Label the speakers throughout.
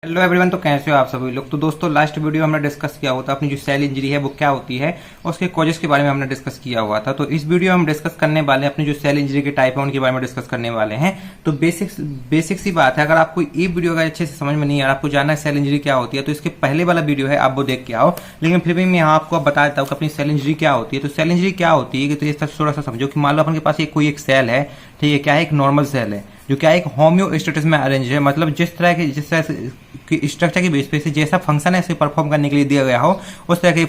Speaker 1: Hello everyone, तो कैसे हो आप सभी लोग। तो दोस्तों, लास्ट वीडियो हमने डिस्कस किया हुआ था अपनी जो सेल इंजरी है वो क्या होती है और उसके कॉजेस के बारे में हमने डिस्कस किया हुआ था। तो इस वीडियो में हम डिस्कस करने वाले हैं अपनी जो सेल इंजरी के टाइप है उनके बारे में डिस्कस करने वाले हैं। तो बेसिक सी बात है, अगर आपको ये वीडियो अगर अच्छे से समझ में नहीं आ रहा, आपको जानना है सेल इंजरी क्या होती है, तो इसके पहले वाला वीडियो है, आप वो देख के आओ। लेकिन फिर भी मैं यहाँ आपको बता देता हूँ कि अपनी सेल इंजरी क्या होती है। तो सेल इंजरी क्या होती है कि तो थोड़ा सा समझो कि मान लो अपने पास कोई एक सेल है, ठीक है, क्या है, एक नॉर्मल सेल है जो क्या एक होम्योस्टेसिस में अरेंज है, मतलब जिस तरह की स्ट्रक्चर की बेस पे से जैसा फंक्शन है इसे परफॉर्म करने के लिए दिया गया हो उस तरह के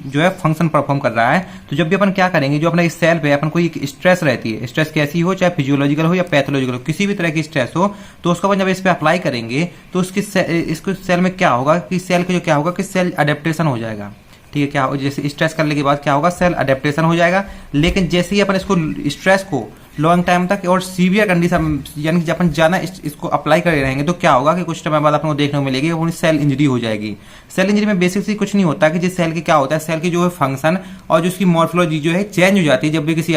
Speaker 1: जो है फंक्शन परफॉर्म कर रहा है। तो जब भी अपन क्या करेंगे, जो अपना इस सेल पे अपन कोई स्ट्रेस रहती है, स्ट्रेस कैसी हो, चाहे फिजियोलॉजिकल हो या पैथोलॉजिकल हो, किसी भी तरह की स्ट्रेस हो, तो उसको अपन जब इस पे अप्लाई करेंगे तो इसको सेल में क्या होगा कि सेल के जो क्या होगा कि सेल अडेप्टेशन हो जाएगा। ठीक है, क्या जैसे स्ट्रेस करने के बाद क्या होगा, सेल अडेप्टेशन हो जाएगा। लेकिन जैसे ही अपन इसको स्ट्रेस को लॉन्ग टाइम तक और सीवियर कंडीशन यानी कि जब अपन जाना इसको अप्लाई कर रहेंगे तो क्या होगा कि कुछ टाइम बाद अपन को देखने को मिलेगी वो सेल इंजरी हो जाएगी। सेल इंजरी में बेसिकली कुछ नहीं होता कि जिस सेल के क्या होता है, सेल की जो है फंक्शन और जो उसकी मॉर्फोलॉजी जो है चेंज हो जाती है। जब भी किसी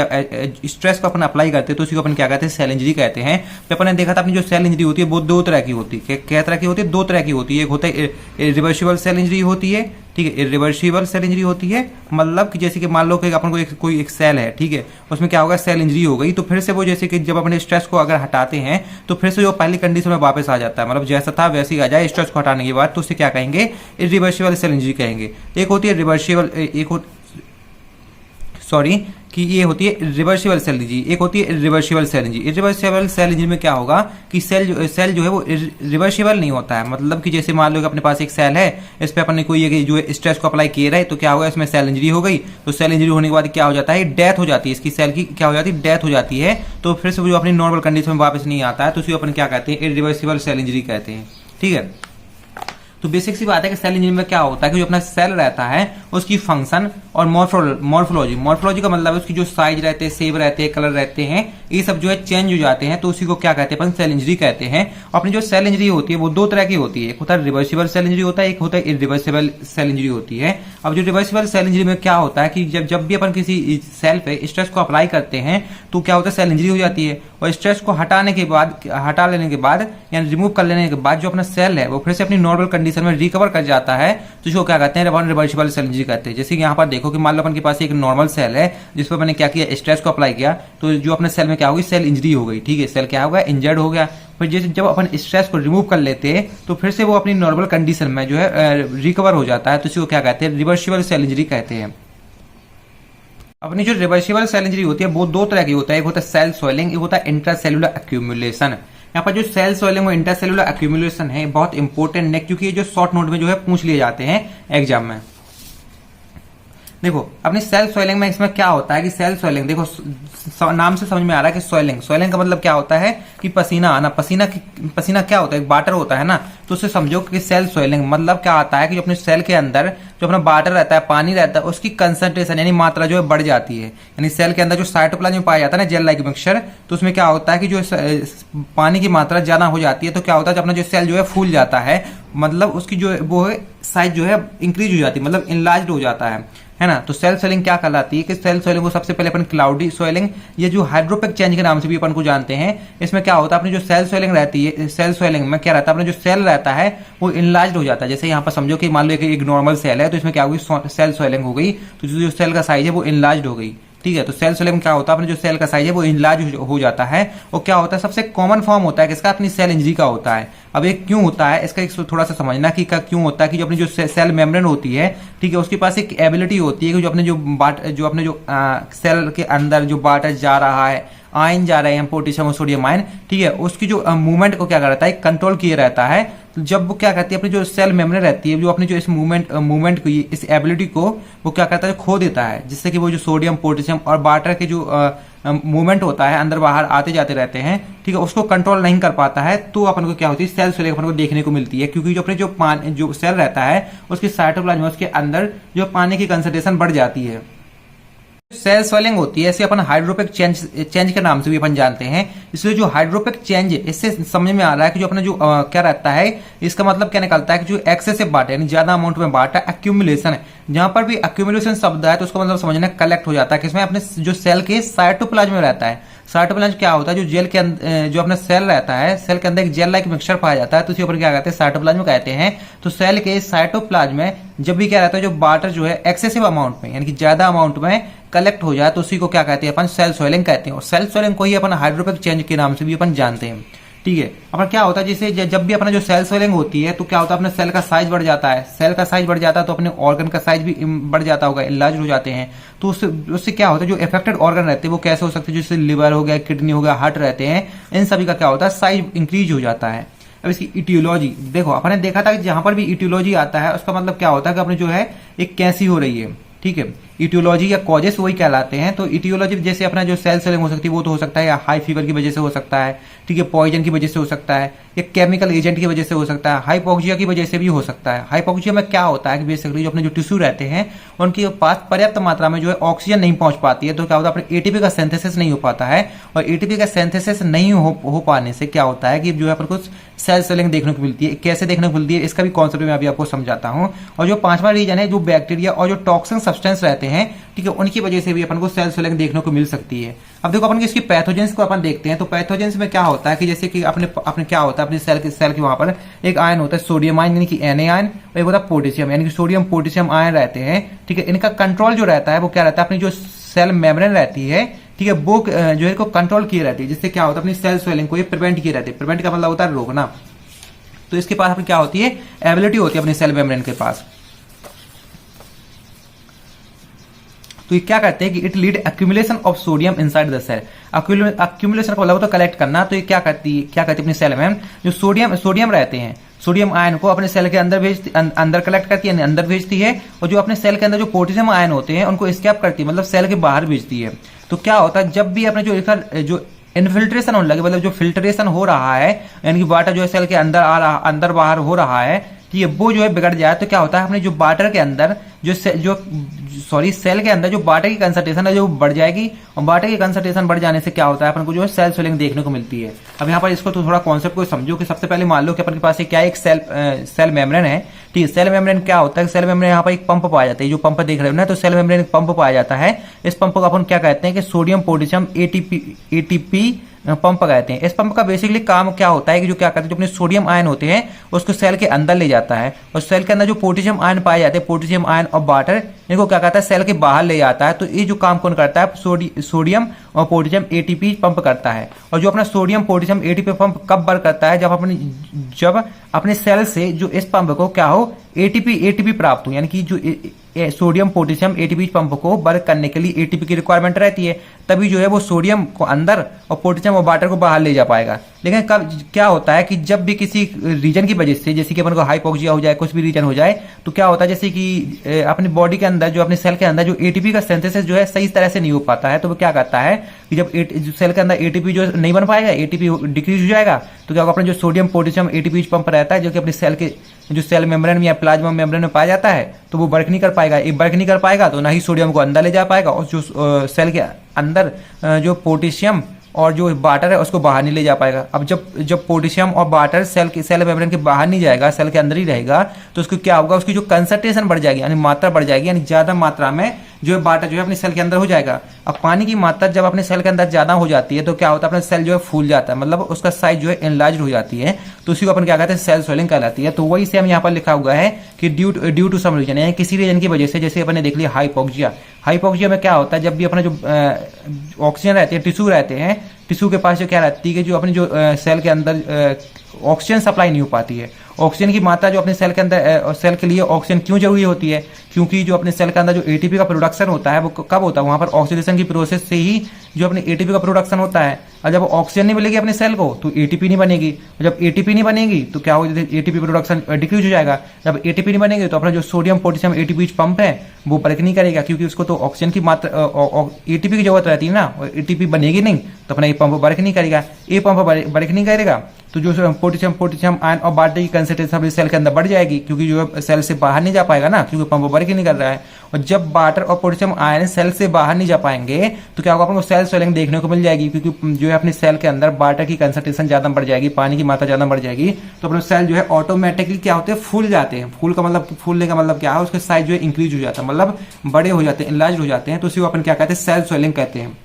Speaker 1: स्ट्रेस को अपन अप्लाई करते हैं तो उसी को अपन क्या कहते हैं, सेल इंजरी कहते हैं। तो अपन ने देखा था अपनी जो सेल इंजरी होती है वो दो तरह की होती है। क्या तरह की होती है? दो तरह की होती है। एक होता है रिवर्सिबल सेल इंजरी होती है, ठीक है, इरिवर्सिबल सेल इंजरी होती है, मतलब कि जैसे कि मान लो कि अपन को कोई एक सेल है, ठीक है, उसमें क्या होगा, सेल इंजरी हो गई तो फिर से वो जैसे कि जब अपने स्ट्रेस को अगर हटाते हैं तो फिर से जो पहली कंडीशन में वापस आ जाता है, मतलब जैसा था वैसे ही आ जाए स्ट्रेस को हटाने के बाद, तो उसे क्या कहेंगे, इरिवर्सिबल सेल इंजरी कहेंगे। एक होती है रिवर्सिबल, कि ये होती है रिवर्सिबल सेल इंजरी, एक होती है reversible cell injury. Reversible cell injury में क्या होगा कि सेल जो है वो रिवर्सिबल नहीं होता है, मतलब कि जैसे मान लो कि अपने पास एक सेल है, इस पे अपन ने कोई जो स्ट्रेस को अप्लाई किया रहे तो क्या होगा, इसमें सेल इंजरी हो गई। तो सेल इंजरी होने के बाद क्या हो जाता है, डेथ हो जाती है, इसकी सेल की क्या हो जाती है, डेथ हो जाती है। तो फिर से वो जो अपनी नॉर्मल कंडीशन में वापस नहीं आता है तो उसी अपन क्या कहते हैं, इरिवर्सिबल सेल इंजरी कहते हैं। ठीक है, तो बेसिक सी बात है कि सेल इंजरी में क्या होता है कि जो अपना सेल रहता है उसकी फंक्शन और मॉर्फोलॉजी का मतलब है उसकी जो साइज रहते हैं, शेप रहते हैं, कलर रहते हैं, ये सब जो है चेंज हो जाते हैं, तो उसी को क्या कहते हैं, अपन सेल इंजरी कहते हैं। अपनी जो सेल इंजरी होती है वो दो तरह की होती है, एक होता है रिवर्सिबल सेल इंजरी होता है, एक होता है इरिवर्सिबल सेल इंजरी होती है। अब जो रिवर्सिबल सेल इंजरी में क्या होता है कि जब भी अपन किसी सेल पे स्ट्रेस को अप्लाई करते हैं तो क्या होता है, सेल इंजरी हो जाती है, और स्ट्रेस को हटा लेने के बाद यानी रिमूव कर लेने के बाद जो अपना सेल है वो फिर से अपनी नॉर्मल कंडीशन में रिकवर कर जाता है, तो इसको क्या कहते हैं, रिवर्सिबल सेल इंजरी कहते हैं। जैसे कि यहाँ पर देखो कि मान लो अपन के पास एक नॉर्मल सेल है जिस पर मैंने क्या किया, स्ट्रेस को अप्लाई किया, तो जो अपने सेल में क्या होगी, सेल इंजरी हो गई। ठीक है, सेल क्या होगा, इंजर्ड हो गया। फिर जैसे जब अपन स्ट्रेस को रिमूव कर लेते हैं तो फिर से वो अपनी नॉर्मल कंडीशन में जो है रिकवर हो जाता है, तो इसको क्या कहते हैं, रिवर्सिबल सेल इंजरी कहते हैं। अपनी जो रिवर्सिबल सेल इंजरी होती है वो दो तरह की होता है, एक होता है सेल सॉइलिंग, एक होता है इंट्रासेल्युलर एक्यूमुलेशन। यहाँ पर जो सेल सॉइलिंग और इंट्रासेल्युलर एक्यूमुलेशन है बहुत इंपॉर्टेंट है, क्योंकि ये जो शॉर्ट नोट में जो है पूछ लिए जाते हैं एग्जाम में। देखो अपनी सेल सॉइलिंग में इसमें क्या होता है कि सेल सॉइलिंग, देखो नाम से समझ में आ रहा है कि सॉइलिंग का मतलब क्या होता है कि पसीना आना। पसीना क्या होता है, एक वाटर होता है ना, तो उससे समझो कि सेल सॉइलिंग मतलब क्या आता है कि जो अपने सेल के अंदर जो अपना वाटर रहता है, पानी रहता है, उसकी कंसंट्रेशन यानी मात्रा जो है बढ़ जाती है। यानी सेल के अंदर जो साइटोप्लाज्म में पाया जाता है ना, जेल लाइक मिक्सचर, तो उसमें क्या होता है कि जो पानी की मात्रा ज्यादा हो जाती है तो क्या होता है, अपना जो सेल जो है फूल जाता है, मतलब उसकी जो वो है साइज जो है इंक्रीज हो जाती है, मतलब इनलार्ज्ड हो जाता है ना। तो सेल सॉइलिंग क्या कहलाती है कि सेल सॉइलिंग को सबसे पहले अपन क्लाउडी सॉइलिंग, ये जो हाइड्रोपिक चेंज के नाम से भी अपन को जानते हैं, इसमें क्या होता है, अपनी जो सेल सॉइलिंग रहती है, सेल सॉइलिंग में क्या रहता है, अपना जो सेल रहता है वो इनलार्ज्ड हो जाता है। जैसे यहाँ पर समझो कि मान लो एक नॉर्मल सेल है तो इसमें क्या होगी, सेल सॉइलिंग हो गई, तो जो सेल का साइज है वो इनलार्ज्ड हो गई। ठीक है, तो सेल सॉइलिंग में क्या होता है, अपने जो सेल का साइज है वो इनलार्ज हो जाता है। और क्या होता है, सबसे कॉमन फॉर्म होता है किसका, अपनी सेल इंजरी का होता है। अब ये क्यों होता है, इसका एक थोड़ा सा समझना कि क्यों होता है कि जो अपनी जो सेल मेम्ब्रेन होती है, ठीक है, उसके पास एक एबिलिटी होती है कि जो अपने जो सेल के अंदर जो वाटर जा रहा है, आयन जा रहे हैं, पोटेशियम और सोडियम आयन, ठीक है, उसकी जो मूवमेंट को क्या करता है, कंट्रोल किए रहता है। तो जब वो क्या करती है, अपनी जो सेल मेम्ब्रेन रहती है, जो अपनी जो इस मूवमेंट को, इस एबिलिटी को वो क्या करता है, खो देता है, जिससे कि वो जो सोडियम, पोटेशियम और वाटर के जो मूवमेंट होता है, अंदर बाहर आते जाते रहते हैं, ठीक है, उसको कंट्रोल नहीं कर पाता है। तो अपन को क्या होती है, सेल सॉइलिंग अपन को देखने को मिलती है, क्योंकि जो अपने जो सेल रहता है उसकी साइटोप्लाज्म, उसके अंदर जो पानी की कंसंट्रेशन बढ़ जाती है। सेल स्वेलिंग होती है, ऐसे अपन हाइड्रोपिक चेंज के नाम से भी अपन जानते हैं। इसलिए जो हाइड्रोपिक चेंज है, इससे समझ में आ रहा है कि जो अपना जो क्या रहता है, इसका मतलब क्या निकलता है कि जो एक्सेसिव बांटा यानी ज्यादा अमाउंट में बांटा, एक्यूमुलेशन है। जहां पर भी एक्यूमुलेशन शब्द है तो उसका मतलब समझना कलेक्ट हो जाता है, किसमें अपने जो सेल के साइटोप्लाज्म में रहता है। साइटोप्लाज्म क्या होता है, जो जेल के अंदर जो अपना सेल रहता है, सेल के अंदर एक जेल लाइक मिक्सचर पाया जाता है, तो उसी ऊपर क्या कहते हैं, साइटोप्लाज्म कहते हैं। तो सेल के साइटोप्लाज्म में जब भी क्या रहता है, जो वाटर जो है एक्सेसिव अमाउंट में यानी कि ज्यादा अमाउंट में कलेक्ट हो जाए तो उसी को क्या कहते हैं, अपन सेल स्वेलिंग कहते हैं। और सेल स्वेलिंग को ही अपन हाइड्रोपिक चेंज के नाम से भी अपन जानते हैं। ठीक है, अब क्या होता है, जैसे जब भी अपना जो सेल स्वेलिंग होती है तो क्या होता है, अपने सेल का साइज बढ़ जाता है। सेल का साइज बढ़ जाता है तो अपने ऑर्गन का साइज भी बढ़ जाता होगा, इनलार्ज हो जाते हैं। तो उससे क्या होता है, जो इफेक्टेड ऑर्गन रहते हैं वो कैसे हो सकते हैं, जैसे लिवर हो गया, किडनी हो गया, हार्ट रहते हैं, इन सभी का क्या होता है, साइज इंक्रीज हो जाता है। अब इसकी इटियोलॉजी देखो, अपन ने देखा था कि जहां पर भी इटियोलॉजी आता है उसका मतलब क्या होता है कि अपने जो है एक कैंसी हो रही है। ठीक है, इटियोलॉजी या कॉजेस वही कहलाते हैं। तो इटियोलॉजी जैसे अपना जो सेल स्वेलिंग हो सकती है वो तो हो सकता है या हाई फीवर की वजह से हो सकता है, ठीक है, पॉइजन की वजह से हो सकता है, या केमिकल एजेंट की वजह से हो सकता है, हाइपोक्सिया की वजह से भी हो सकता है। हाइपोक्सिया में क्या होता है कि बेसिकली जो अपने जो टिश्यू रहते हैं उनके पास पर्याप्त मात्रा में जो है ऑक्सीजन नहीं पहुंच पाती है, तो क्या होता है, अपने एटीपी का सिंथेसिस नहीं हो पाता है। और एटीपी का सिंथेसिस नहीं हो पाने से क्या होता है कि जो है अपन को सेल स्वेलिंग देखने को मिलती है। कैसे देखने को मिलती है इसका भी कॉन्सेप्ट मैं अभी आपको समझाता हूं। और जो पांचवा रीजन है, जो बैक्टीरिया और जो टॉक्सिन सब्सटेंस रहते हैं, ठीक है, उनकी वजह से भी अपन को सेल स्वेलिंग देखने को मिल सकती है। अब देखो अपन इसकी पैथोजेंस को अपन देखते हैं। तो पैथोजेंस में क्या होता है कि जैसे कि अपने क्या होता है, अपने सेल के वहां पर एक आयन होता है, सोडियम आयन यानी कि Na आयन, और एक होता है पोटेशियम यानी कि सोडियम पोटेशियम आयन रहते हैं। ठीक है, इनका कंट्रोल जो रहता है वो क्या रहता है, अपनी जो सेल मेम्ब्रेन रहती है, ठीक है, वो जो है को कंट्रोल किए रहती है, जिससे क्या होता है, अपनी सेल स्वेलिंग को ये प्रिवेंट किए रहते हैं। प्रिवेंट का मतलब होता है रोकना। तो इसके पास अपनी क्या होती है, एबिलिटी होती है अपनी सेल मेम्ब्रेन के पास। तो ये क्या करते हैं कि it lead accumulation of sodium inside the cell. Accumulation का मतलब तो कलेक्ट करना। तो ये क्या करती है अपनी सेल में, जो सोडियम रहते हैं, सोडियम आयन को अपने सेल के अंदर कलेक्ट करती है, अंदर भेजती है। और जो अपने सेल के अंदर जो पोटेशियम आयन होते हैं उनको एस्केप करती है, मतलब सेल के बाहर भेजती है। तो क्या होता है, जब भी अपने जो इनफिल्ट्रेशन होने लगे, मतलब जो फिल्ट्रेशन हो रहा है, यानी कि वाटर जो है सेल के अंदर बाहर हो रहा है, ठीक है, वो जो है बिगड़ जाए, तो क्या होता है, अपने जो वाटर के अंदर सेल के अंदर जो वाटर की कंसंट्रेशन है जो बढ़ जाएगी। और वाटर की कंसंट्रेशन बढ़ जाने से क्या होता है, अपन को जो है सेल स्वेलिंग देखने को मिलती है। अब यहाँ पर इसको तो थोड़ा कॉन्सेप्ट को समझो कि सबसे पहले मान लो कि अपन के पास क्या एक सेल मेम्ब्रेन है। ठीक है, सेल मेम्ब्रेन क्या होता है, सेल मेम्ब्रेन यहाँ पर एक पंप पाया जाता है, जो पंप देख रहे हो ना, तो सेल मेम्ब्रेन एक पंप पाया जाता है। इस पंप को अपन क्या कहते हैं कि सोडियम पोटेशियम एटीपी पंप कहते हैं। इस पंप का बेसिकली काम क्या होता है कि जो क्या करते हैं, जो अपने सोडियम आयन होते हैं उसको सेल के अंदर ले जाता है, और सेल के अंदर जो पोटेशियम आयन पाए जाते हैं, पोटेशियम आयन और वाटर, इनको क्या करता है, सेल के बाहर ले जाता है। तो ये जो काम कौन करता है, सोडियम और पोटेशियम एटीपी पंप करता है। और जो अपना सोडियम पोटेशियम एटीपी पंप कब वर्क करता है, जब अपने सेल से जो इस पंप को क्या हो, एटीपी प्राप्त हो, यानी कि जो सोडियम पोटेशियम एटीपी पंप को वर्क करने के लिए एटीपी की रिक्वायरमेंट रहती है, तभी जो है वो सोडियम को अंदर और पोटेशियम और वाटर को बाहर ले जा पाएगा। लेकिन कब क्या होता है कि जब भी किसी रीजन की वजह से, जैसे कि अपन को हाइपोक्सिया हो जाए, कुछ भी रीजन हो जाए, तो क्या होता है, जैसे कि अपनी बॉडी के अंदर जो अपने सेल के अंदर जो एटीपी का सिंथेसिस जो है सही तरह से नहीं हो पाता है, तो वो क्या करता है कि जब सेल के अंदर एटीपी जो नहीं बन पाएगा, एटीपी डिक्रीज हो जाएगा, तो क्या होगा, अपने जो सोडियम पोटेशियम एटीपी पंप रहता है जो कि अपने सेल के जो सेल मेम्ब्रेन में या प्लाज्मा मेम्ब्रेन में पाया जाता है, तो वो वर्क नहीं कर पाएगा। ये वर्क नहीं कर पाएगा तो ना ही सोडियम को अंदर ले जा पाएगा, और जो सेल के अंदर जो पोटेशियम और जो वाटर है उसको बाहर नहीं ले जा पाएगा। अब जब पोटेशियम और वाटर सेल मेम्ब्रेन के बाहर नहीं जाएगा, सेल के अंदर ही रहेगा, तो उसको क्या होगा, उसकी जो कंसंट्रेशन बढ़ जाएगी, यानी मात्रा बढ़ जाएगी, यानी ज्यादा मात्रा में जो है वाटर जो है अपने सेल के अंदर हो जाएगा। अब पानी की मात्रा जब अपने सेल के अंदर ज्यादा हो जाती है तो क्या होता है, अपना सेल जो है फूल जाता है, मतलब उसका साइज जो है एनलार्ज हो जाती है। तो उसी को अपन क्या कहते हैं, सेल स्वेलिंग कहलाती है। तो वही से हम यहाँ पर लिखा हुआ है कि ड्यू टू सम रीजन, यानी किसी रीजन की वजह से, जैसे अपन ने देख लिया हाइपोक्सिया में क्या होता है, जब भी अपना जो ऑक्सीजन रहते हैं, टिश्यू रहते हैं, टिश्यू के पास जो क्या रहती है कि जो अपने जो सेल के अंदर ऑक्सीजन सप्लाई नहीं हो पाती है। ऑक्सीजन की मात्रा जो अपने सेल के अंदर, सेल के लिए ऑक्सीजन क्यों जरूरी होती है, क्योंकि जो अपने सेल के अंदर जो एटीपी का प्रोडक्शन होता है वो कब होता है, वहां पर ऑक्सीडेशन की प्रोसेस से ही जो अपने एटीपी का प्रोडक्शन होता है। और जब ऑक्सीजन नहीं मिलेगी अपने सेल को तो एटीपी नहीं बनेगी, और जब एटीपी नहीं बनेगी तो क्या होगा, एटीपी प्रोडक्शन डिक्रीज हो जाएगा। जब एटीपी नहीं बनेगी तो अपना जो सोडियम पोटेशियम एटीपी पंप है वो वर्क नहीं करेगा, क्योंकि उसको तो ऑक्सीजन की मात्रा एटीपी की जरूरत रहती है ना, और एटीपी बनेगी नहीं तो अपना ये पंप वर्क नहीं करेगा। ये पंप वर्क नहीं करेगा तो जो पोटेशियम आयन और वाटर की कंसंट्रेशन सेल के अंदर बढ़ जाएगी, क्योंकि जो सेल से बाहर नहीं जा पाएगा ना, क्योंकि पंप वर्क वर्क ही नहीं कर रहा है। और जब वाटर और पोटेशियम आयन सेल से बाहर नहीं जा पाएंगे तो क्या होगा, अपन को सेल स्वेलिंग देखने को मिल जाएगी, क्योंकि जो है अपने सेल के अंदर वाटर की कंसंट्रेशन ज्यादा बढ़ जाएगी, पानी की मात्रा ज्यादा बढ़ जाएगी, तो अपने सेल जो है ऑटोमेटिकली क्या होते हैं, फूल जाते हैं। फूलने का मतलब क्या है, उसके साइज जो है इंक्रीज हो जाता है, मतलब बड़े हो जाते हैं, इनलार्ज हो जाते हैं, तो उसी को अपन क्या कहते हैं, सेल स्वेलिंग कहते हैं।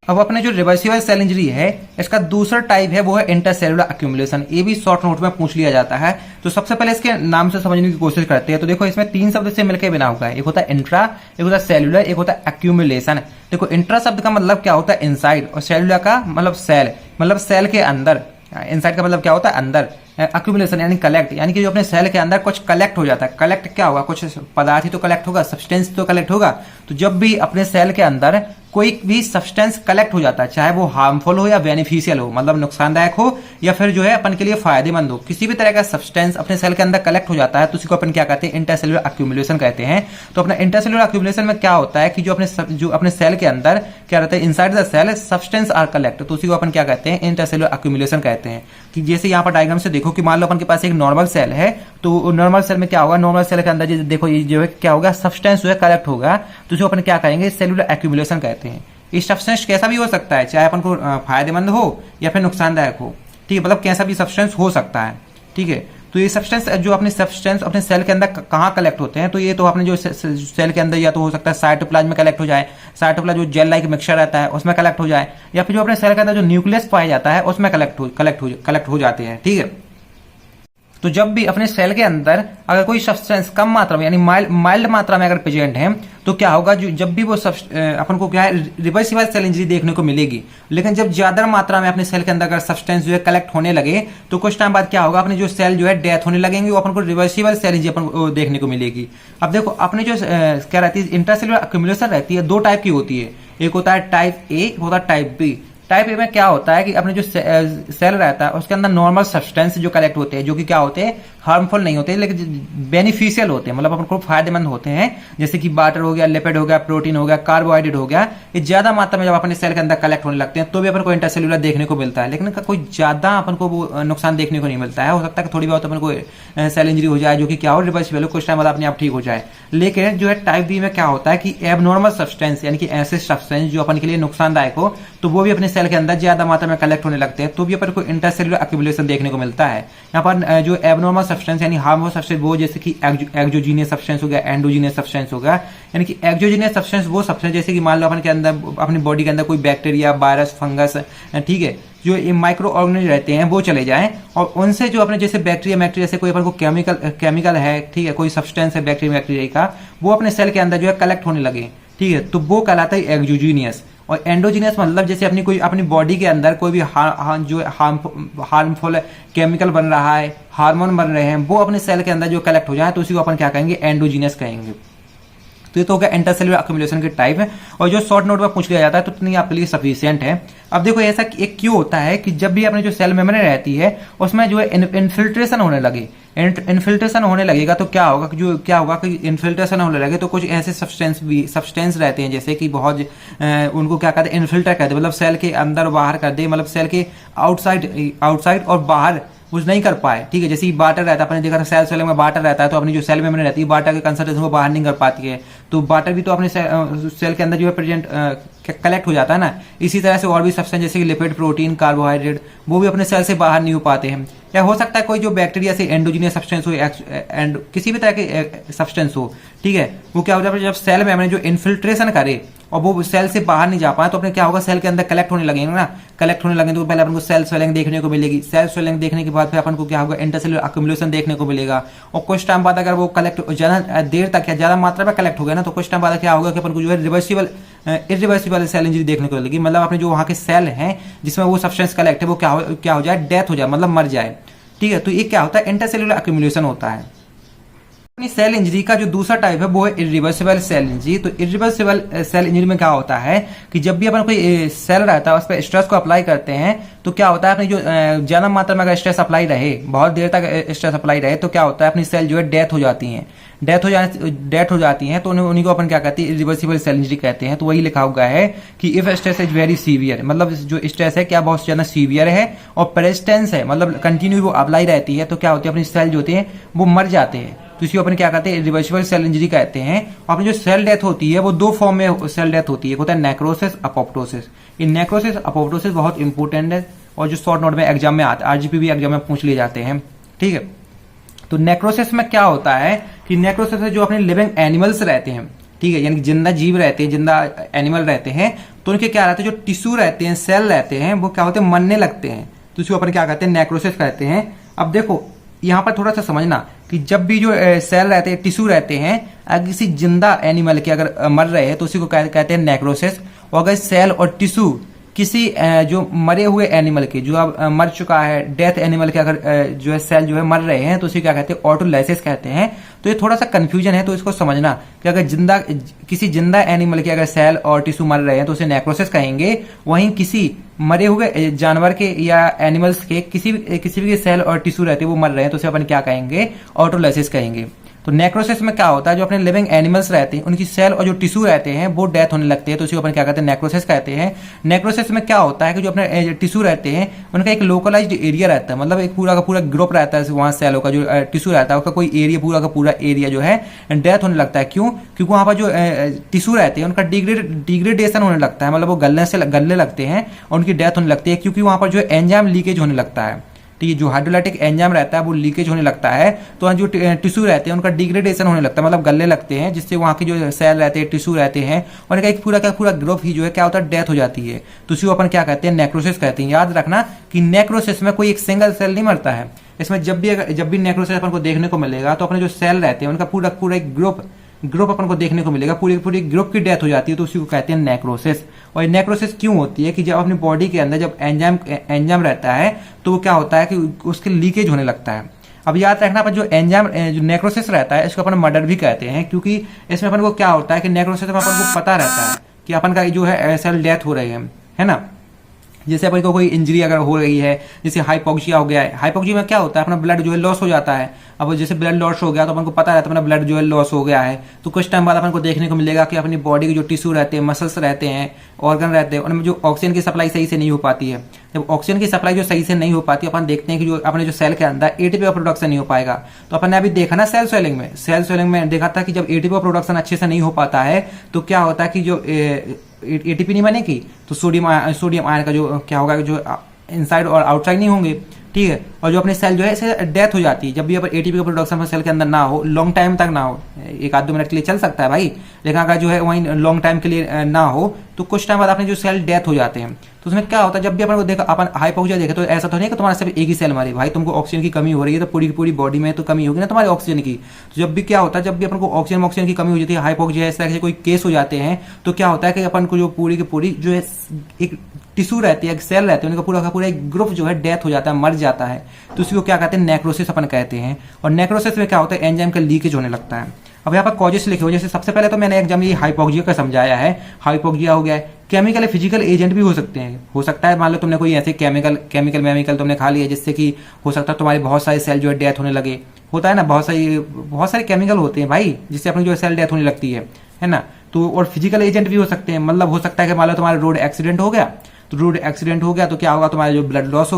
Speaker 1: अब अपने जो रिवर्सिबल सेल इंजरी है इसका दूसरा टाइप है वो है इंटरसेलुलर एक्यूमुलेशन। ये भी शॉर्ट नोट में पूछ लिया जाता है, तो सबसे पहले इसके नाम से समझने की कोशिश करते हैं। तो देखो इसमें 3 शब्द से मिलकर बना हुआ है, एक होता है इंट्रा, एक होता है सेलुलर, एक होता है एक्यूमुलेशन। देखो इंट्रा शब्द का मतलब क्या होता है, इनसाइड, और सेलुलर का मतलब सेल, मतलब सेल के अंदर। इनसाइड का मतलब क्या होता है, अंदर। एक्यूमुलेशन यानी कलेक्ट, यानी कि जो अपने सेल के अंदर कुछ कलेक्ट हो जाता है। कलेक्ट क्या होगा, कुछ पदार्थ ही तो कलेक्ट होगा, सब्सटेंस तो कलेक्ट होगा। तो जब भी अपने सेल के अंदर कोई भी सब्सटेंस कलेक्ट हो जाता है, चाहे वो हार्मफुल हो या बेनिफिशियल हो, मतलब नुकसानदायक हो या फिर जो है अपन के लिए फायदेमंद हो, किसी भी तरह का सब्सटेंस अपने सेल के अंदर कलेक्ट हो जाता है तो उसी को अपन क्या कहते हैं, इंटरसेलुलर एक्यूमुलेशन कहते हैं। तो अपना इंटरसेलुलर एक्यूमुलेशन में क्या होता है कि जो अपने सेल के अंदर क्या रहता है, inside the cell substance are collect, तो उसी को अपन क्या कहते हैं, इंटरसेलुलर एक्यूमुलेशन कहते हैं। कि जैसे यहाँ पर डायग्राम से देखो कि मान लो अपन के पास एक नॉर्मल सेल है, तो नॉर्मल सेल में क्या होगा, नॉर्मल सेल के अंदर देखो ये जो है क्या होगा, सब्सटेंस जो है कलेक्ट होगा, तो उसे अपन क्या कहेंगे, सेलुलर एक्यूमुलेशन कहते हैं। ये सब्सटेंस कैसा भी हो सकता है, चाहे अपन को फायदेमंद हो या फिर नुकसानदायक हो, ठीक है, मतलब कैसा भी सब्सटेंस हो सकता है, ठीक है। तो ये सब्सटेंस जो अपने सेल के अंदर कहाँ कलेक्ट होते हैं, तो ये तो अपने जो सेल के अंदर या तो हो सकता है साइटोप्लाज्म में कलेक्ट हो जाए, साइटोप्लाज्म जो जेल लाइक मिक्सचर रहता है उसमें कलेक्ट हो जाए, या फिर जो अपने सेल के अंदर जो न्यूक्लियस पाया जाता है उसमें कलेक्ट हो जाते हैं, ठीक है। तो जब भी अपने सेल के अंदर अगर कोई सब्सटेंस कम मात्रा में यानी माइल्ड मात्रा में अगर प्रेजेंट है तो क्या होगा, जब भी वो अपन को क्या है, रिवर्सिबल सेल इंजरी देखने को मिलेगी। लेकिन जब ज्यादा मात्रा में अपने सेल के अंदर अगर सब्सटेंस जो है कलेक्ट होने लगे तो कुछ टाइम बाद क्या होगा, अपने जो सेल जो है डेथ होने लगेंगे, वो अपन को रिवर्सिबल सेल इंजरी अपन को देखने को मिलेगी। अब देखो अपने जो क्या रहती है, इंटरसेलुलर एक्यूमुलेशन रहती है, 2 टाइप की होती है, एक होता है टाइप ए, होता है टाइप बी। टाइप ए में क्या होता है कि अपने जो सेल रहता है उसके अंदर नॉर्मल सब्सटेंस जो कलेक्ट होते हैं, जो कि क्या होते हैं, हार्मफुल नहीं होते लेकिन बेनिफिशियल होते हैं, मतलब अपन को फायदेमंद होते हैं, जैसे कि वाटर हो गया, लिपिड हो गया, प्रोटीन हो गया, कार्बोहाइड्रेट हो गया। ये ज्यादा मात्रा में जब अपने सेल के अंदर कलेक्ट होने लगते हैं तो भी अपन को इंटरसेलुलर देखने को मिलता है, लेकिन कोई ज्यादा अपन को वो नुकसान देखने को नहीं मिलता है। हो सकता है कि थोड़ी बहुत अपन को सेल इंजरी हो जाए जो कि क्या हो, रिवर्सिबल हो, कुछ टाइम बाद अपने आप ठीक हो जाए। लेकिन जो है टाइप बी में क्या होता है कि एबनॉर्मल सब्सटेंस यानी कि ऐसे सब्सटेंस जो अपन के लिए नुकसानदायक हो तो वो भी अपने सेल के अंदर ज्यादा मात्रा में कलेक्ट होने लगते हैं, तो भी अपन को इंटरसेलुलर एक्यूमुलेशन देखने को मिलता है। यहाँ पर जो एबनॉर्मल सब्सटेंस यानी हार्मफुल सब्सटेंस वो जैसे कि एक्सोजीनियस सब्सटेंस हो गया, एंडोजीनियस सब्सटेंस हो गया। यानी कि एक्सोजीनियस सब्सटेंस वो सब्सटेंस जैसे कि मान लो अपन के अंदर अपनी बॉडी के अंदर कोई बैक्टीरिया, वायरस, फंगस, ठीक है, जो ये माइक्रो ऑर्गेनिज्म रहते हैं वो चले जाएं और उनसे जो अपने जैसे बैक्टीरिया से कोई अपन को केमिकल है, ठीक है, कोई सब्सटेंस है बैक्टीरिया का, वो अपने सेल के अंदर जो है कलेक्ट होने लगे, ठीक है, तो वो कहलाता है एक्सोजीनियस। और एंडोजीनियस मतलब जैसे अपनी बॉडी के अंदर कोई भी जो हार्मफुल केमिकल बन रहा है, हार्मोन बन रहे हैं, वो अपने सेल के अंदर जो कलेक्ट हो जाए तो उसी को अपन क्या कहेंगे, एंडोजीनियस कहेंगे। तो ये तो हो गया इंटरसेलुलर एक्यूमुलेशन के टाइप है, और जो शॉर्ट नोट में पूछ लिया जाता है तो इतनी आपके लिए सफिशिएंट है। अब देखो ऐसा एक क्यों होता है कि जब भी अपने जो सेल मेम्ब्रेन रहती है उसमें जो है इन्फिल्ट्रेशन होने लगे, इन्फिल्ट्रेशन होने लगेगा तो क्या होगा कि इन्फिल्ट्रेशन होने लगे तो कुछ ऐसे सब्सटेंस रहते हैं जैसे कि बहुत उनको क्या कहते हैं, इन्फिल्टर कहते हैं, मतलब सेल के अंदर बाहर कर दे, मतलब सेल के आउटसाइड और बाहर कुछ नहीं कर पाए, ठीक है। जैसे वाटर रहता है, अपने देखा था सेल में वाटर रहता है, तो अपनी जो सेल मेम्ब्रेन रहती है वाटर के कंसंट्रेशन को बाहर नहीं कर पाती है, तो वाटर भी तो अपने सेल के अंदर जो है प्रेजेंट कलेक्ट हो जाता है ना। इसी तरह से और भी सब्सटेंस जैसे कि लिपिड, प्रोटीन, कार्बोहाइड्रेट वो भी अपने सेल से बाहर नहीं हो पाते हैं। या हो सकता है कोई जो बैक्टीरिया से एंडोजीनियस सब्सटेंस हो, एंड किसी भी तरह के सब्सटेंस हो, ठीक है, वो क्या होता है जब सेल मेम्ब्रेन जो इन्फिल्ट्रेशन करे और वो सेल से बाहर नहीं जा पाए तो अपने क्या होगा, सेल के अंदर कलेक्ट होने लगेंगे ना। कलेक्ट होने लगेंगे तो पहले अपन को सेल स्वेलिंग देखने को मिलेगी, सेल स्वेलिंग देखने के बाद फिर अपन को क्या होगा, इंटरसेलुलर एक्यूमुलेशन देखने को मिलेगा। और कुछ टाइम बाद अगर वो कलेक्ट ज्यादा देर तक या ज्यादा मात्रा में कलेक्ट हो गया ना तो कुछ टाइम बाद क्या होगा कि अपन को जो है इरिवर्सिबल सेल इंजरी देखने को मिलेगी, मतलब अपने जो वहां के सेल हैं जिसमें वो सब्सटेंस कलेक्ट है वो क्या हो जाए, डेथ हो जाए, मतलब मर जाए, ठीक है। तो ये क्या होता है, इंटरसेलुलर एक्यूमुलेशन होता है। अपनी सेल इंजरी का जो दूसरा टाइप है वो है इरिवर्सिबल सेल इंजरी। तो इरिवर्सिबल सेल इंजरी में क्या होता है कि जब भी अपन कोई सेल रहता है उस पर स्ट्रेस को अप्लाई करते हैं तो क्या होता है, अपनी जो ज्यादा मात्रा में अगर स्ट्रेस अप्लाई रहे, बहुत देर तक स्ट्रेस अप्लाई रहे तो क्या होता है, अपनी सेल जो है डेथ हो जाती है। डेथ हो जाती हैं तो उन्हीं को अपन क्या कहते हैं, इरिवर्सिबल सेल इंजरी कहते हैं। तो वही लिखा हुआ है कि if stress is very severe, मतलब जो स्ट्रेस है क्या बहुत ज्यादा सीवियर है और पेरेस्टेंस है, मतलब कंटिन्यू वो अप्लाई रहती है तो क्या होती है, अपनी सेल जो होती है वो मर जाते हैं। तो इसी को अपन क्या कहते हैं, रिवर्सिबल सेल इंजरी कहते हैं। और अपनी जो सेल डेथ होती है वो दो फॉर्म में सेल डेथ होती है, एक होता है नेक्रोसिस, अपोप्टोसिस। ये नेक्रोसिस अपोप्टोसिस बहुत इंपॉर्टेंट है और जो शॉर्ट नोट में एग्जाम में आता है, आरजीपी एग्जाम में पूछ लिए जाते हैं, ठीक है। तो नेक्रोसिस में क्या होता है कि नेक्रोसिस में जो अपने लिविंग एनिमल्स रहते हैं, ठीक है, यानी जिंदा जीव रहते हैं, जिंदा एनिमल रहते हैं, तो उनके क्या रहते हैं, जो टिश्यू रहते हैं, सेल रहते हैं, वो क्या होते हैं, मरने लगते हैं। तो इसको अपन क्या कहते हैं, नेक्रोसिस कहते हैं। अब देखो यहाँ पर थोड़ा सा समझना कि जब भी जो सेल रहते हैं, टिश्यू रहते हैं, अगर किसी जिंदा एनिमल के अगर मर रहे हैं तो उसी को कहते हैं नेक्रोसिस। और अगर सेल और टिश्यू किसी जो मरे हुए एनिमल के, जो अब मर चुका है, डेथ एनिमल के अगर जो है सेल जो है मर रहे हैं, तो उसे क्या कहते हैं, ऑटोलाइसिस कहते हैं। तो ये थोड़ा सा कंफ्यूजन है, तो इसको समझना कि अगर किसी जिंदा एनिमल के अगर सेल और टिश्यू मर रहे हैं तो उसे नेक्रोसिस कहेंगे। वहीं किसी मरे हुए जानवर के या एनिमल्स के किसी भी के सेल और टिश्यू रहते हैं वो मर रहे हैं तो उसे अपन क्या कहेंगे, ऑटोलाइसिस कहेंगे। तो नेक्रोसिस में क्या होता है, जो अपने लिविंग एनिमल्स रहते हैं उनकी सेल और जो टिश्यू रहते हैं वो डेथ होने लगते हैं, तो उसी को अपन क्या कहते हैं, नेक्रोसिस कहते हैं। नेक्रोसिस में क्या होता है कि जो अपने टिश्यू रहते हैं उनका एक लोकलाइज्ड एरिया रहता है, मतलब एक पूरा का पूरा ग्रुप रहता है वहाँ सेलों का, जो टिश्यू रहता है उसका कोई एरिया, पूरा का पूरा एरिया जो है डेथ होने लगता है। क्यों? क्योंकि वहाँ पर जो टिश्यू रहते हैं उनका डिग्रेडेशन होने लगता है, मतलब वो गलने लगते हैं और उनकी डेथ होने लगती है, क्योंकि वहाँ पर जो एंजाइम लीकेज होने लगता है। तो ये जो हाइड्रोलाइटिक एंजाइम रहता है वो लीकेज होने लगता है, तो जो टिश्यू रहते हैं उनका डिग्रेडेशन होने लगता है, मतलब गलने लगते हैं, जिससे वहाँ के जो सेल रहते हैं, टिश्यू रहते हैं, और इनका एक पूरा का पूरा ग्रुप ही जो है क्या होता है, डेथ हो जाती है। तो इसी को अपन क्या कहते हैं, नेक्रोसिस कहते हैं। याद रखना कि नेक्रोसिस में कोई एक सिंगल सेल नहीं मरता है। इसमें जब भी नेक्रोसिस अपन को देखने को मिलेगा तो अपने जो सेल रहते हैं उनका पूरा पूरा एक ग्रुप अपन को देखने को मिलेगा, पूरी ग्रुप की डेथ हो जाती है, तो उसी को कहते हैं नेक्रोसिस। और ये नेक्रोसिस क्यों होती है कि जब अपनी बॉडी के अंदर जब एंजाइम रहता है तो वो क्या होता है कि उसके लीकेज होने लगता है। अब याद रखना अपन जो नेक्रोसिस रहता है इसको अपन मर्डर भी कहते हैं, क्योंकि इसमें अपन को क्या होता है कि नेक्रोसिस में अपन को पता रहता है कि अपन का जो है सेल डेथ हो रही है ना। जैसे अपन को कोई इंजरी अगर हो रही है, जैसे हाइपोक्सिया हो गया है, हाइपोक्सिया में क्या होता है, अपना ब्लड जो है लॉस हो जाता है। अब जैसे ब्लड लॉस हो गया तो अपन को पता रहता है अपना ब्लड जो है लॉस हो गया है, तो कुछ टाइम बाद अपन को देखने को मिलेगा कि अपनी बॉडी के जो टिश्यू रहते हैं, मसल्स रहते हैं, ऑर्गन रहते हैं, उनमें जो ऑक्सीजन की सप्लाई सही से नहीं हो पाती है। जब ऑक्सीजन की सप्लाई जो सही से नहीं हो पाती, अपन देखते हैं कि जो अपने जो सेल के अंदर एटीपी का प्रोडक्शन नहीं हो पाएगा। तो अपन ने अभी देखा ना सेल स्वेलिंग में देखा था कि जब एटीपी का प्रोडक्शन अच्छे से नहीं हो पाता है तो क्या होता है कि जो एटीपी नहीं बनेगी तो सोडियम आयन का जो क्या होगा, जो इनसाइड और आउटसाइड नहीं होंगे, ठीक है। और जो अपने सेल जो है इसे डेथ हो जाती है। जब भी अपन एटीपी का प्रोडक्शन सेल के अंदर ना हो, लॉन्ग टाइम तक ना हो, एक आध दो मिनट के लिए चल सकता है भाई, लेकिन अगर जो है वहीं लॉन्ग टाइम के लिए ना हो तो कुछ टाइम बाद अपने जो सेल डेथ हो जाते हैं। तो उसमें क्या होता है, जब भी अपन को देखा, अपन हाइपोक्सिया देखे तो ऐसा तो नहीं कि तुम्हारा सिर्फ एक ही सेल मारे, भाई तुमको ऑक्सीजन की कमी हो रही है तो पूरी की पूरी बॉडी में तो कमी होगी ना तुम्हारी ऑक्सीजन की। तो जब भी क्या होता है, जब भी अपन को ऑक्सीजन की कमी हो जाती है, हाइपोक्सिया इस तरह से कोई केस हो जाते हैं, तो क्या होता है कि अपन को जो पूरी की पूरी जो है एक टिश्यू रहती है, एक सेल रहते हैं, उनका पूरा का पूरा एक ग्रुप जो है डेथ हो जाता है, मर जाता है। तो उसी को क्या कहते हैं, नेक्रोसिस अपन कहते हैं। और नेक्रोसिस में क्या होता है, एंजाइम का लीकेज होने लगता है। अब यहाँ पर कॉजेस लिखे हो, जैसे सबसे पहले तो मैंने एग्जाम ये हाइपोक्सिया का समझाया है। हाइपोक्सिया हो गया है, केमिकल या फिजिकल एजेंट भी हो सकते हैं। हो सकता है मान लो तुमने कोई ऐसे केमिकल तुमने खा लिया जिससे कि हो सकता है तुम्हारे बहुत सारे सेल जो है डेथ होने लगे। होता है ना, बहुत सारे केमिकल होते हैं भाई जिससे अपनी जो सेल डेथ होने लगती है ना। तो और फिजिकल एजेंट भी हो सकते हैं, मतलब हो सकता है कि मान लो तुम्हारा रोड एक्सीडेंट हो गया, तो रोड एक्सीडेंट हो गया तो क्या होगा, तुम्हारा जो ब्लड लॉस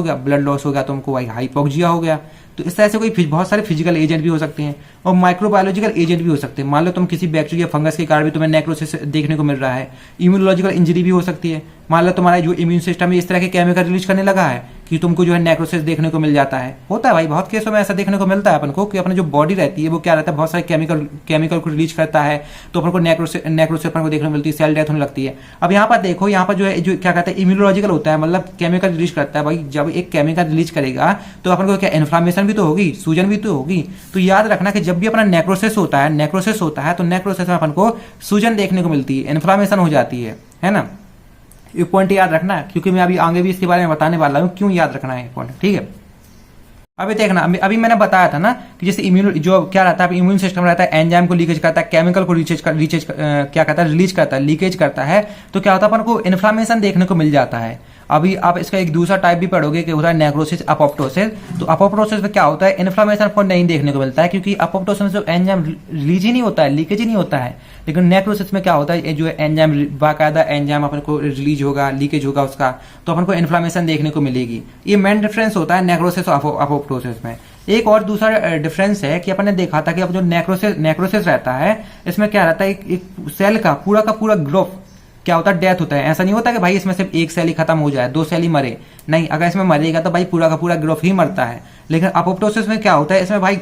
Speaker 1: हो गया तुमको भाई हाइपोक्सिया हो गया। तो इस तरह से कोई बहुत सारे फिजिकल एजेंट भी हो सकते हैं और माइक्रोबायोलॉजिकल एजेंट भी हो सकते हैं। मान लो तुम किसी बैक्टीरिया फंगस के कारण भी तुम्हें नेक्रोसिस देखने को मिल रहा है। इम्यूनोलॉजिकल इंजरी भी हो सकती है, मान लो तुम्हारा जो इम्यून सिस्टम है इस तरह के केमिकल रिलीज करने लगा है कि तुमको जो है नेक्रोसिस देखने को मिल जाता है। होता है भाई, बहुत केसों में ऐसा देखने को मिलता है अपन को कि अपनी जो बॉडी रहती है वो क्या रहता है, बहुत सारे केमिकल को रिलीज करता है, तो अपन को नेक्रोसिस अपन को देखने को मिलती है, सेल डेथ होने लगती है। अब यहाँ पर देखो, यहाँ पर जो है जो क्या कहता है इम्यूनोलॉजिकल होता है, मतलब केमिकल रिलीज करता है। भाई जब एक केमिकल रिलीज करेगा तो अपन को क्या इन्फ्लामेशन भी तो होगी, सूजन भी तो होगी। तो याद रखना कि जब भी अपना नेक्रोसिस होता है तो नेक्रोसिस में अपन को सूजन देखने को मिलती है, इन्फ्लामेशन हो जाती है ना। ये पॉइंट याद रखना, क्योंकि मैं अभी आगे भी इसके बारे में बताने वाला हूं क्यों याद रखना है पॉइंट, ठीक है। अभी देखना, अभी मैंने बताया था ना कि जैसे जो क्या रहता है, इम्यून सिस्टम रहता है, एंजाइम को लीकेज करता है, केमिकल को रिलीज करता है, लीकेज करता है, तो क्या होता है अपन को इन्फ्लामेशन देखने को मिल जाता है। अभी आप इसका एक दूसरा टाइप भी पढ़ोगे कि होता है नेक्रोसिस, अपोप्टोसिस। तो अपोप्टोसिस में क्या होता है, इन्फ्लामेशन को नहीं देखने को मिलता है, क्योंकि अपोप्टोसिस में जो एंजाइम रिलीज ही नहीं होता है, लीकेज ही नहीं होता है। लेकिन नेक्रोसिस में क्या होता है, जो एंजाइम बाकायदा एंजाइम अपन को रिलीज होगा, लीकेज होगा उसका, तो अपन को इन्फ्लामेशन देखने को मिलेगी। ये मेन डिफरेंस होता है नेक्रोसिस और अपोप्टोसिस में। एक और दूसरा डिफरेंस है कि अपन ने देखा था कि अब जो नेक्रोसिस रहता है, इसमें क्या रहता है, एक सेल का पूरा ग्रुप क्या होता है, डेथ होता है। ऐसा नहीं होता कि भाई इसमें सिर्फ एक सेल ही खत्म हो जाए, 2 सेल ही मरे, नहीं, अगर इसमें मरेगा तो भाई पूरा का पूरा ग्रुप ही मरता है। लेकिन अपोप्टोसिस में क्या होता है, इसमें भाई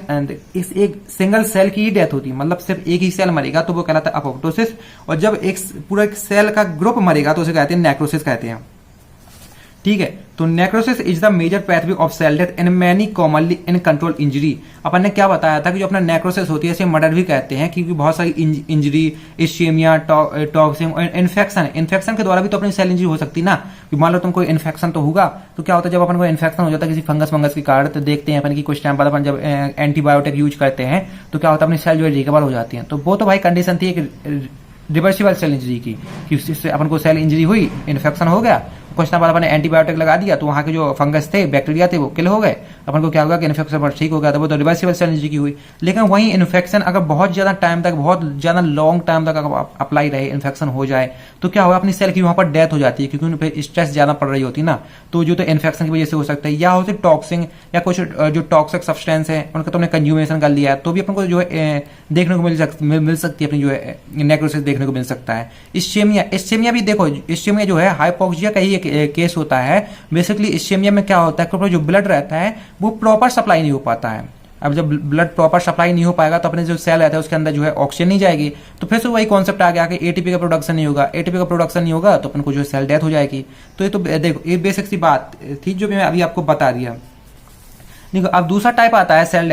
Speaker 1: इस एक सिंगल सेल की ही डेथ होती है, मतलब सिर्फ एक ही सेल मरेगा तो वो कहलाता है अपोप्टोसिस, और जब एक पूरा एक सेल का ग्रुप मरेगा तो उसे कहते हैं नेक्रोसिस कहते हैं। ठीक है, तो necrosis is the major pathway of cell death in many commonly in control injury. अपन ने क्या बताया था कि जो अपना नेक्रोसिस होती है इसे मर्डर भी कहते हैं, क्योंकि बहुत सारी इंजरी, इस्चेमिया, टॉक्सिन और इन्फेक्शन के द्वारा भी तो अपनी सेल इंजरी हो सकती है ना। कि मान लो तुमको इन्फेक्शन तो होगा, तो क्या होता है जब अपन को इन्फेक्शन हो जाता है किसी फंगस के कारण, तो देखते हैं अपन की कुछ टाइम बाद अपन जब एंटीबायोटिक यूज करते हैं तो क्या होता है अपनी सेल जो है रिकवर हो जाती है। तो वो तो भाई कंडीशन थी एक रिवर्सिबल सेल इंजरी की, कि उससे अपन को सेल इंजरी हुई, इन्फेक्शन हो गया, कुछ टाइम बाद अपन ने एंटीबायोटिक लगा दिया तो वहां के जो फंगस थे, बैक्टीरिया थे, वो किल हो गए, अपन को क्या होगा कि इन्फेक्शन ठीक हो गया, तो वो तो रिवर्सिबल सेल इंजरी की हुई। लेकिन वहीं इन्फेक्शन अगर बहुत ज्यादा टाइम तक, बहुत ज्यादा लॉन्ग टाइम तक अगर अप्लाई रहे, इन्फेक्शन हो जाए, तो क्या होगा अपनी सेल की वहां पर डेथ हो जाती है, क्योंकि उन पर स्ट्रेस ज्यादा पड़ रही होती है ना। तो जो तो इन्फेक्शन की वजह से हो सकता है, या होती टॉक्सिन या कुछ जो टॉक्सिक सब्सटेंस है उनका तुमने कंज्यूमेशन कर लिया है, तो भी अपन को जो है देखने को मिल सकती है, अपनी जो है नेक्रोसिस देखने को मिल सकता है। इस्चेमिया भी देखो, इस्चेमिया जो है हाइपोक्सिया का ही एक केस होता है। बेसिकली इस्चेमिया में क्या होता है, जो ब्लड रहता है वो प्रॉपर सप्लाई नहीं हो पाता है। अब जब ब्लड प्रॉपर सप्लाई नहीं हो पाएगा तो अपने जो सेल रहता है उसके अंदर जो है ऑक्सीजन नहीं जाएगी, तो फिर से वही कॉन्सेप्ट आ गया कि एटीपी का प्रोडक्शन नहीं होगा, एटीपी का प्रोडक्शन नहीं होगा तो अपन को जो है सेल डेथ हो जाएगी। तो ये तो देखो ये बेसिक सी बात थी जो मैं अभी आपको बता दिया। देखो अब दूसरा टाइप आता है सेल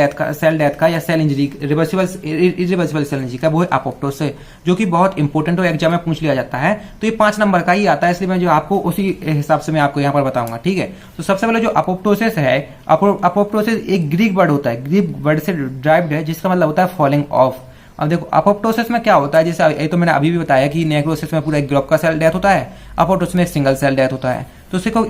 Speaker 1: डेथ का या cell injury, irreversible cell injury का, वो है अपोप्टोसिस, जो कि बहुत इंपॉर्टेंट हो, एग्जाम में पूछ लिया जाता है। तो ये 5 नंबर का ही आता है, इसलिए मैं जो आपको उसी हिसाब से मैं आपको यहाँ पर बताऊंगा। ठीक है, तो सबसे पहले जो अपोप्टोसिस है, अपोप्टोसिस एक ग्रीक वर्ड होता है, ग्रीक वर्ड से ड्राइव्ड है, जिसका मतलब होता है फॉलिंग ऑफ। अब देखो अपोप्टोसिस में क्या होता है, जैसे ये तो मैंने अभी भी बताया कि नेक्रोसिस में पूरा एक ग्रुप का सेल डेथ होता है, अपोप्टोसिस में एक सिंगल सेल डेथ होता है। तो देखो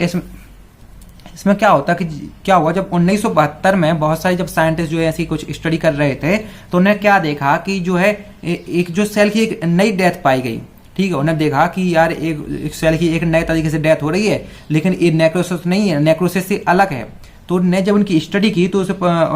Speaker 1: इसमें क्या होता कि क्या हुआ, जब 1972 में बहुत सारे जब साइंटिस्ट जो है ऐसी कुछ स्टडी कर रहे थे, तो उन्हें क्या देखा कि जो है एक जो सेल की एक नई डेथ पाई गई। ठीक है, उन्हें देखा कि यार एक सेल की एक नए तरीके से डेथ हो रही है, लेकिन ये नेक्रोसिस नहीं है, नेक्रोसिस से अलग है। तो उन्हें जब उनकी स्टडी की तो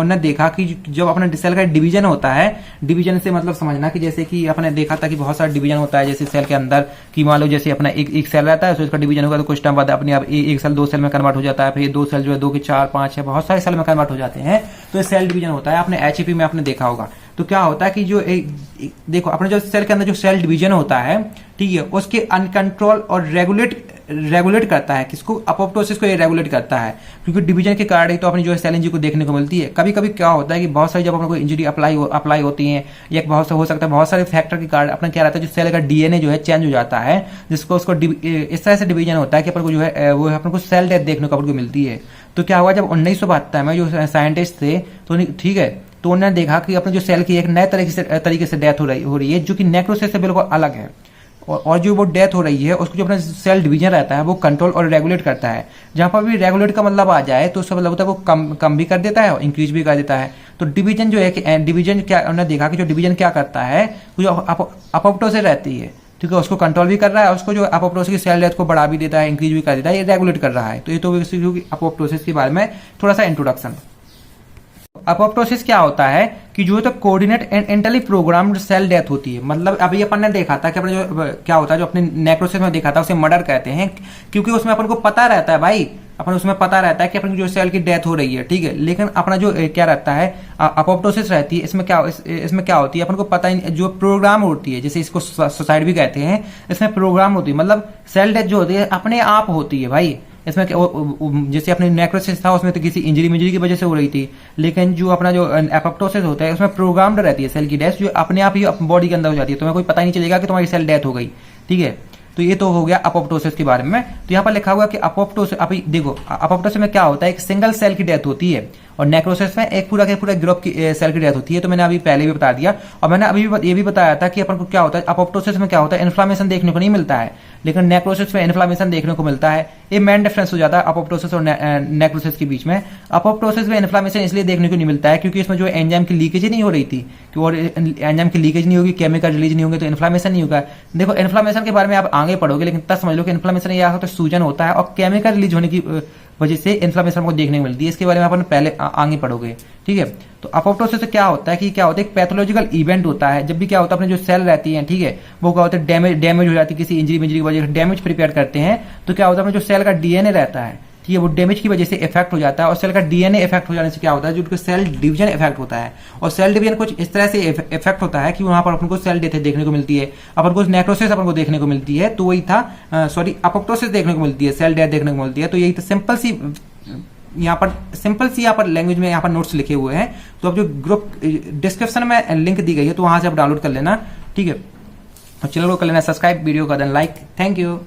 Speaker 1: उन्हें देखा कि जब अपने सेल का डिवीजन होता है, डिवीजन से मतलब समझना कि जैसे कि अपने देखा था कि बहुत सारा डिवीजन होता है, जैसे सेल के अंदर कि मान लो जैसे अपना एक सेल रहता है, तो इसका डिवीजन होगा तो कुछ टाइम बाद अपने आप एक सेल 2 सेल में कन्वर्ट हो जाता है, फिर ये 2 सेल जो है 2 के 4 5 है, बहुत सारे सेल में कन्वर्ट हो जाते हैं। तो ये सेल डिवीजन होता है, आपने एचईपी में आपने देखा होगा। तो क्या होता है कि जो देखो अपने जो सेल के अंदर जो सेल डिवीजन होता है, ठीक है, उसके अनकंट्रोल और रेगुलेट करता है, किसको, अपोप्टोसिस को ये रेगुलेट करता है, क्योंकि डिवीजन के कारण ही तो अपनी जो है सेल इंजरी को देखने को मिलती है। कभी कभी क्या होता है कि बहुत सारी जब अपने को इंजरी अप्लाई होती है, या बहुत हो सकता है बहुत सारे फैक्टर के कारण अपना क्या रहता है, जो सेल का डीएनए जो है चेंज हो जाता है, जिसको उसको इस तरह से डिवीजन होता है कि अपन को जो है वो अपन को सेल डेथ देखने को मिलती है। तो क्या हुआ, जब 1972 में जो साइंटिस्ट थे, तो ठीक है, तो उन्होंने देखा कि अपने जो सेल की एक नए तरीके से डेथ हो रही है, जो कि नेक्रोसिस से बिल्कुल अलग है। और जो वो डेथ हो रही है उसको जो अपना सेल डिवीजन रहता है वो कंट्रोल और रेगुलेट करता है। जहां पर भी रेगुलेट का मतलब आ जाए तो उसका मतलब होता है वो कम भी कर देता है और इंक्रीज भी कर देता है। तो डिवीजन जो है कि डिवीजन क्या, उन्होंने देखा कि जो डिवीजन क्या करता है, जो अपोप्टोसिस रहती है, ठीक है, उसको कंट्रोल भी कर रहा है, उसको जो अपोप्टोसिस की सेल डेथ को बढ़ा भी देता है, इंक्रीज भी कर देता है, ये रेगुलेट कर रहा है। तो ये तो अपोप्टोसिस के बारे में थोड़ा सा इंट्रोडक्शन। अपोप्टोसिस क्या होता है कि जो है तो coordinate and internally programmed cell death होती है। मतलब अभी अपन ने देखा था कि अपने जो क्या होता है, जो अपने नेक्रोसिस में देखा था उसे मर्डर कहते हैं, क्योंकि उसमें अपन को पता रहता है भाई, अपन उसमें पता रहता है कि अपनी जो सेल की डेथ हो रही है, ठीक है। लेकिन अपना जो क्या रहता है, अपोप्टोसिस रहती है, इसमें क्या होती है, अपन को पता ही, जो प्रोग्राम होती है, जैसे इसको सुसाइड भी कहते हैं, इसमें प्रोग्राम होती है, मतलब सेल डेथ जो होती है अपने आप होती है भाई। इसमें जैसे अपने नेक्रोसिस था उसमें तो किसी इंजरी की वजह से हो रही थी, लेकिन जो अपना जो अपोप्टोसिस होता है उसमें प्रोग्राम्ड रहती है सेल की डेथ, जो अपने आप ही बॉडी के अंदर हो जाती है, तुम्हें कोई पता ही नहीं चलेगा कि तुम्हारी सेल डेथ हो गई, ठीक है। तो ये तो हो गया अपोप्टोसिस के बारे में। तो यहाँ पर लिखा हुआ कि अपोप्टोसिस, अभी देखो अपोप्टोसिस में क्या होता है, एक सिंगल सेल की डेथ होती है, और नेक्रोसिस में एक पूरा ग्रुप की सेल की डेथ होती है। तो मैंने अभी पहले भी बता दिया, और मैंने अभी ये भी बताया था कि अपन को क्या होता है, अपोप्टोसिस में क्या होता है, इन्फ्लामेशन देखने को नहीं मिलता है, लेकिन नेक्रोसिस में इन्फ्लामेशन देखने को मिलता है। ये मेन डिफरेंस हो जाता है अपोप्टोसिस और नेक्रोसिस के बीच में। अपोप्टोसिस में इन्फ्लामेशन इसलिए देखने को नहीं मिलता है क्योंकि इसमें जो एंजाइम की लीकेज नहीं हो रही थी, कि और एंजाइम की लीकेज नहीं होगी, केमिकल रिलीज नहीं होंगे, तो इन्फ्लामेशन नहीं होगा। देखो इन्फ्लामेशन के बारे में आप आगे पढ़ोगे, लेकिन तब समझ लो कि इन्फ्लामेशन यह होता है सूजन होता है, और केमिकल रिलीज होने की वजह से इन्फ्लेमेशन हमको देखने को मिलती है। इसके बारे में अपन पहले आगे पढ़ोगे, ठीक है। तो अपोप्टोसिस से क्या होता है कि क्या होता है, एक पैथोलॉजिकल इवेंट होता है। जब भी क्या होता है, अपने जो सेल रहती हैं, ठीक है, वो क्या होता है, डैमेज हो जाती है, किसी इंजरी की वजह से डैमेज प्रिपेयर करते हैं, तो क्या होता है, अपने जो सेल का डीएनए रहता है, ठीक है, वो डैमेज की वजह से इफेक्ट हो जाता है। और सेल का डीएनए इफेक्ट हो जाने से क्या होता है, जो उनका सेल डिवीजन इफेक्ट होता है। और सेल डिवीजन कुछ इस तरह से इफेक्ट होता है कि वहां पर अपन को सेल डेथ देखने को मिलती है, अपन को नेक्रोसिस अपन को देखने को मिलती है। तो वही था, अपोप्टोसिस देखने को मिलती है, सेल डेथ देखने को मिलती है। तो यही था सिंपल सी यहाँ पर लैंग्वेज में यहाँ पर नोट्स लिखे हुए हैं। तो अब जो ग्रुप डिस्क्रिप्शन में लिंक दी गई है, तो वहां से आप डाउनलोड कर लेना, ठीक है। और चैनल को कर लेना सब्सक्राइब, वीडियो का देन लाइक। Thank you.